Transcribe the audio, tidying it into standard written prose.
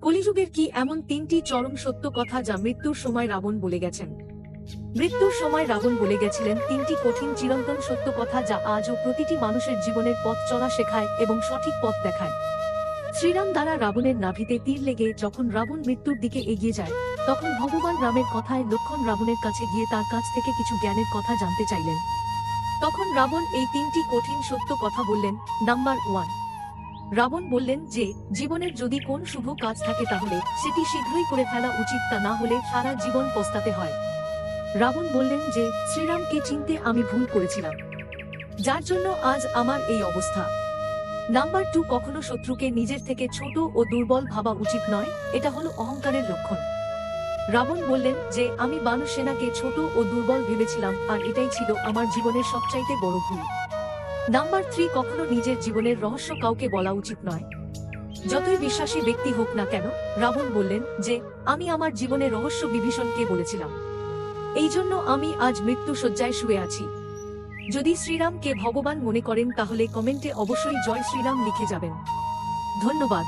কলিযুগের কি এমন তিনটি চরম সত্য কথা যা মৃত্যুর সময় রাবণ বলে গেছেন? মৃত্যুর সময় রাবণ বলে গেছিলেন তিনটি কঠিন চিরন্তন সত্য কথা যা আজও প্রতিটি মানুষের জীবনের পথ চলা শেখায় এবং সঠিক পথ দেখায়। শ্রীরাম দ্বারা রাবণের নাভিতে তীর লেগে যখন রাবণ মৃত্যুর দিকে এগিয়ে যায়, তখন ভগবান রামের কথায় লক্ষ্মণ রাবণের কাছে গিয়ে তার কাছ থেকে কিছু জ্ঞানের কথা জানতে চাইলেন। তখন রাবণ এই তিনটি কঠিন সত্য কথা বললেন। নাম্বার 1, রাবণ বললেন যে জীবনের যদি কোন শুভ কাজ থাকে তাহলে সেটি শীঘ্রই করে ফেলা উচিত, তা না হলে সারা জীবন পস্তাতে হয়। রাবণ বললেন যে শ্রীরামকে চিনতে আমি ভুল করেছিলাম, যার জন্য আজ আমার এই অবস্থা। নাম্বার 2, কখনো শত্রুকে নিজের থেকে ছোট ও দুর্বল ভাবা উচিত নয়, এটা হলো অহংকারের লক্ষণ। রাবণ বললেন যে আমি বানর সেনাকে ছোট ও দুর্বল ভেবেছিলাম, আর এটাই ছিল আমার জীবনের সবচাইতে বড় ভুল। নাম্বার 3, কখনো নিজের জীবনের রহস্য কাউকে বলা উচিত নয়, যতই বিশ্বাসী ব্যক্তি হোক না কেন। রাবণ বললেন যে আমি আমার জীবনের রহস্য বিভীষণকে বলেছিলাম, এই জন্য আমি আজ মৃত্যু শয্যায় শুয়ে আছি। যদি শ্রীরামকে ভগবান মনে করেন তাহলে কমেন্টে অবশ্যই জয় শ্রীরাম লিখে যাবেন। ধন্যবাদ।